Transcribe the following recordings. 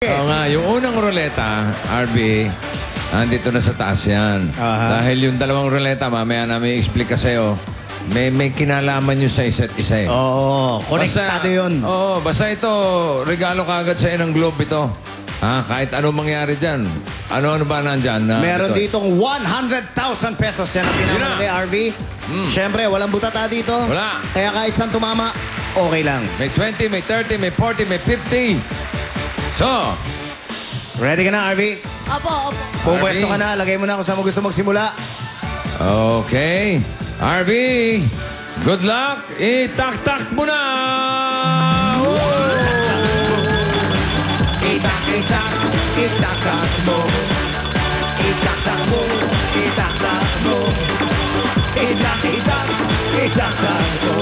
Oo nga, yung unang ruleta, RB, andito na sa taas yan. Dahil yung dalawang ruleta, mamaya namin i-explain sa'yo, may kinalaman nyo sa isa't isa eh. Oo, konektado yun. Oo, basta ito, regalo kagad sa'yo ng Globe ito. Kahit anong mangyari dyan. Ano ba nandyan? Meron ditong 100,000 pesos. Yan ang pinamahal kay RB. Siyempre, walang butata dito. Wala. Kaya kahit saan tumama, okay lang. May 20, may 30, may 40, may 50. So, ready ka na, RB? Opo. Pumwesto ka na. Lagay mo na kung saan mo gusto magsimula. okay. RB, good luck. Itak-tak mo na! Itak-itak, itak-tak mo. Itak-tak mo, itak-tak mo. Itak-itak, itak-tak mo.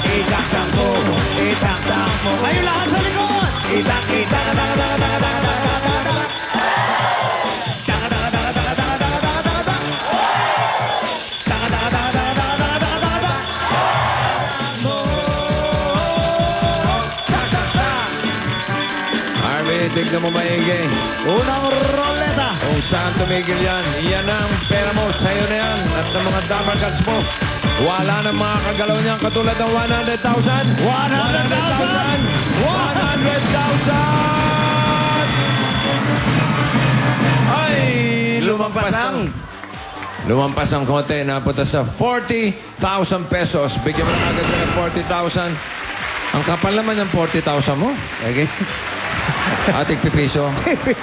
Itak-tak mo, itak-tak mo. Kayo lahat sa likod! Itak-itak, tignan mo maigi. unang roleta. Kung saan tumigil yan, iyan ang pera mo, sa'yo na yan. At ng mga damar cards mo, wala na mga kagalaw niyan katulad ng 100,000. 100,000! 100,000! Ay, lumampas ang konti. Napunta sa 40,000 pesos. Bigyan mo na agad ng 40,000. Ang kapal naman ng 40,000 mo. Okay. Ating pipiso.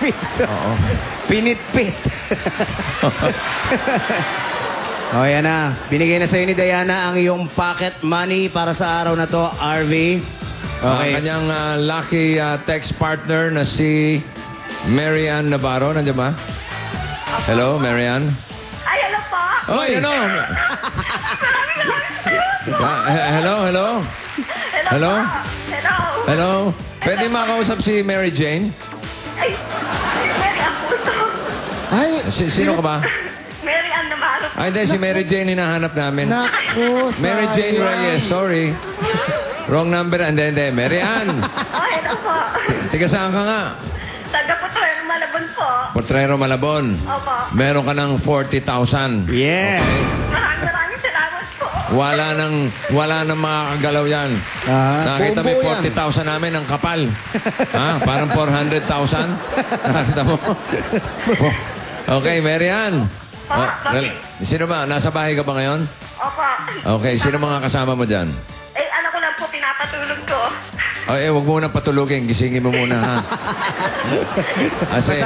Piso. Oo. Pinitpit. O, yan na. Binigay na sa'yo ni Diana ang iyong pocket money para sa araw na to, RV. Ang kanyang lucky text partner na si Marian Navarro. Nandiyan ba? Hello, Marian? Ay, hello po. Oh, ano? Hello? Hello? Hello? Pwede makausap si Mary Jane? Ay, Mary Ann po ito. Ay, Sino ka ba? Mary Ann Navarro. Ay, hindi. Si Mary Jane hinahanap namin. naku, Mary Jane Reyes. Sorry. Wrong number. Hindi. Mary Ann. Oh, hello po. Tiga saan ka nga? Taga Potrero, Malabon po. Potrero, Malabon. Opo. Meron ka ng 40,000. Yeah. Maraming salamat po. Wala nang mga kagalaw yan. Nakita mo buo 40,000 namin ang kapal. Parang 400,000. Nakita mo? Okay, Marian. Sino ba? Nasa bahay ka ba ngayon? Opo. Okay, sino mga kasama mo dyan? Ano ko lang po, pinapatulog ko. Huwag mo nang patulugin. Gisingin mo muna, ha? Kasi,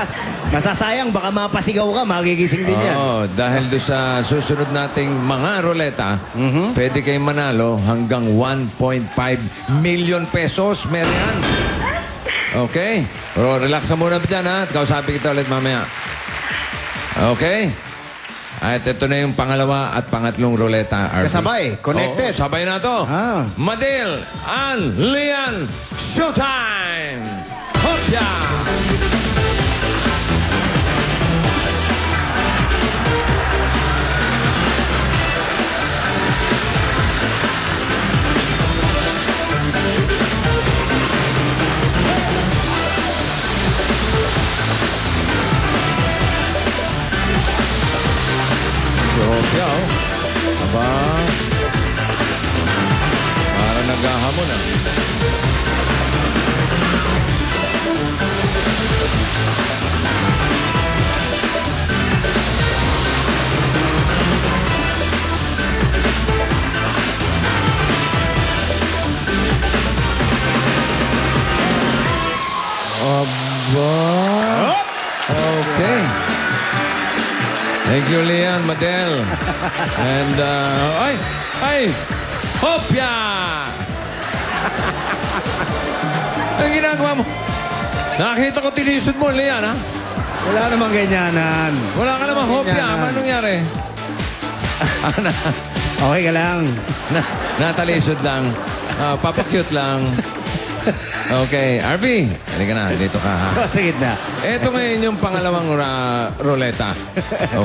Masasayang, baka mapasigaw ka, magigising din yan. dahil doon sa susunod nating mga ruleta, pwede kayong manalo hanggang 1.5 million pesos, Marian. Okay? Relax ka muna dyan, ha? Kausapin kita ulit mamaya. Okay? At ito na yung pangalawa at pangatlong ruleta. Kasabay, connected. Sabay na to. Madil and Lian, showtime! Hopya! Hopya, Aba. Para naghahamon, Aba. Okay. Thank you, Lian, Madel. And, Hopya! Ang ginagawa mo? Nakita ko tinisod mo, Lian, ha? Wala namang ganyanan. Wala ka namang hopya. Ano nangyari? Okay ka lang. Natalisod lang. Papakyut lang. Okay, RB, halika na, dito ka ha. Sige na. Ito ngayon yung pangalawang ruleta.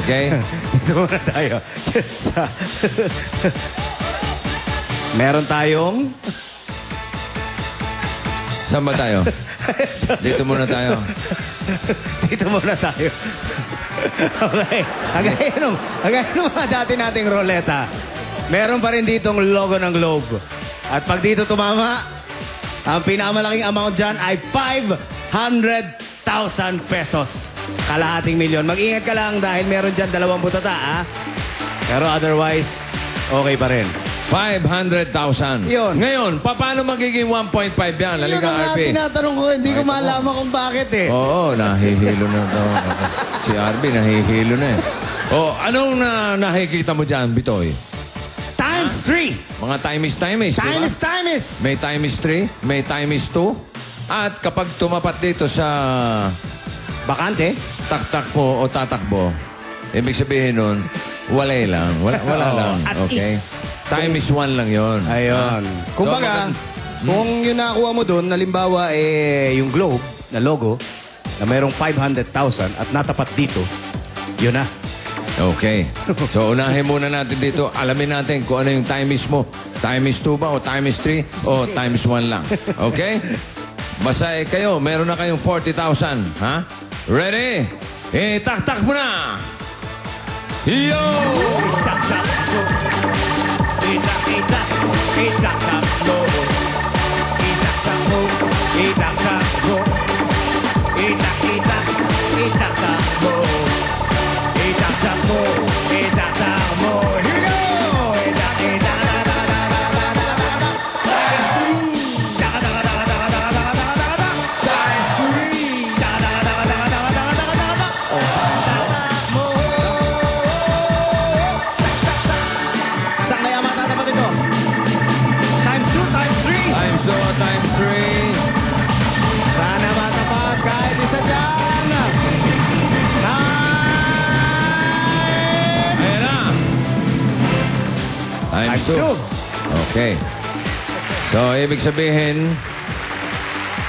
Okay? Dito muna tayo. Meron tayong... Saan ba tayo? Dito muna tayo. Dito muna tayo. Okay. Kagaya ng mga dati nating roleta, meron pa rin ditong logo ng Globe. At pag dito tumama, ang pinakamalaking amount dyan ay 500,000 pesos. Kalahating milyon. Mag-ingat ka lang dahil meron dyan 2 butata, ha? Pero otherwise, okay pa rin. 500,000. Yun. Ngayon, paano magiging 1.5 yan? Yun Halika, ang nga RB. tinatanong ko. Hindi ko Ay, malaman kung bakit eh. Oo, nahihilo na to. Si RB, nahihilo na eh. Oh, anong nakikita mo dyan, Bitoy? Times 3. Mga time is, di ba? Time is. May time is 3, may time is 2. At kapag tumapat dito sa Bakante? taktak mo o tatakbo, ibig sabihin nun, walay lang. Wala Oo, lang. as Okay? is. Time is 1 lang yon. Ayun. Kumbaga, kung yung nakakuha mo doon, nalimbawa yung Globe na logo, na mayroong 500,000 at natapat dito, yun na. Okay. So, unahin muna natin dito. Alamin natin kung ano yung time is mo. Time is 2 ba o time is 3 o time is 1 lang. Okay? Basta kayo, meron na kayong 40,000. Ha? Ready? Taktak mo na! Yo! Saan kaya matatapat ito? Times 2, times 3. Times 2, times 3. Sana matapat kahit isa dyan. Ayan na. Times 2. Okay. So, ibig sabihin,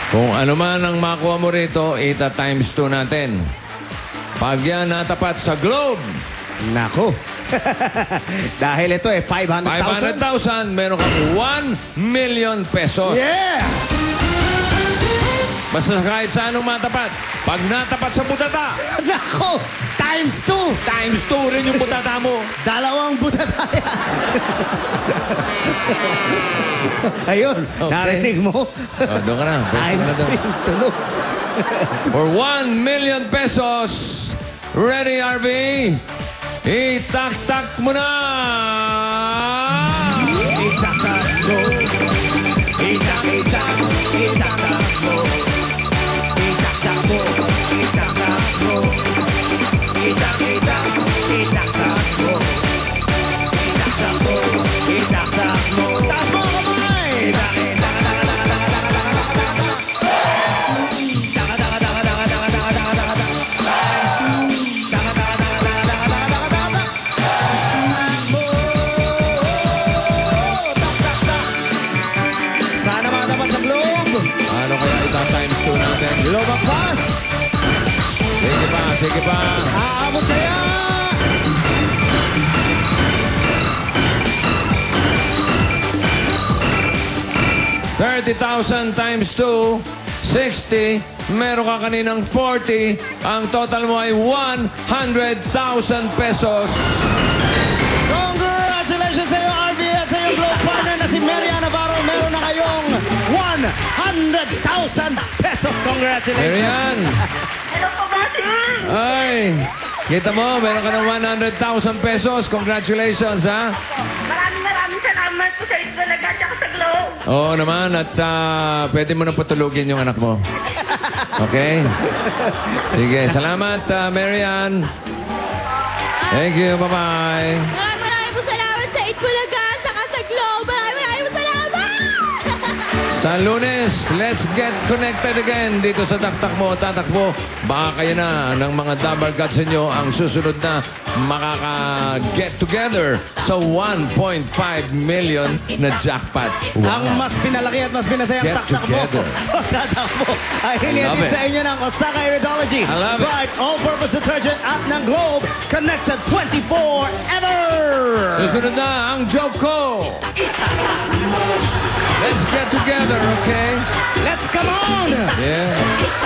kung ano man ang makuha mo rito, ita times 2 natin. Pag yan natapat sa globe, Nako. Dahil ito 500,000. 500,000, meron kang 1 million pesos. Yeah! Basta kahit sa anong matapat. Pag natapat sa butata, Nako! Times 2. times 2 rin yung butata mo. Dalawang butataya. Ayun, Okay. narinig mo? Oh, doon ka na. Pwesto ka Times na doon. 3. Tunog. For 1 million pesos, ready, RB? Itak-tak mo na! Itak-tak mo. Itak-itak. Itak-tak mo. Itak-tak mo. Itak-tak mo. Itak-itak. Itak-tak mo. Itak-tak mo. Itak-tak mo. Taas mo ang kamay! Sana matapat sa globe. Ano kaya ita-times 2 natin? Lumagpas. Sige pa, sige pa. Aabot kaya. $30,000 times 2, 60. Meron ka kaninang 40. Ang total mo ay 100,000 pesos. Congratulations sa iyo, RV, at sa iyong globe partner na si Marian Navarro. Meron na kayong 100,000 pesos. Congratulations. Marian! Hello po, Bossing! Ay! Kita mo, meron ka ng 100,000 pesos. Congratulations, ha? Maraming salamat po sa Itbulaga at sa Globe. Oo naman, at pwede mo nang patulugin yung anak mo. Okay? Sige, salamat, Marian. Thank you, bye-bye. Maraming po salamat sa Itbulaga, saka sa Globe. Maraming po salamat! Sa Lunes, let's get connected again dito sa Taktak Mo, Tatakbo. Baka kayo na ng mga double cuts inyo ang susunod na makaka-get together sa 1.5 million na jackpot. Ang mas pinalaki at mas pinasayang Get taktak mo. together. Tatak mo ay love hinihintid it. sa inyo ng Osaka Iridology. I love it. Bright all-purpose detergent at ng Globe. Connected 24 ever! Susunod na ang joke ko. Let's get together, okay? Let's come on! Yeah.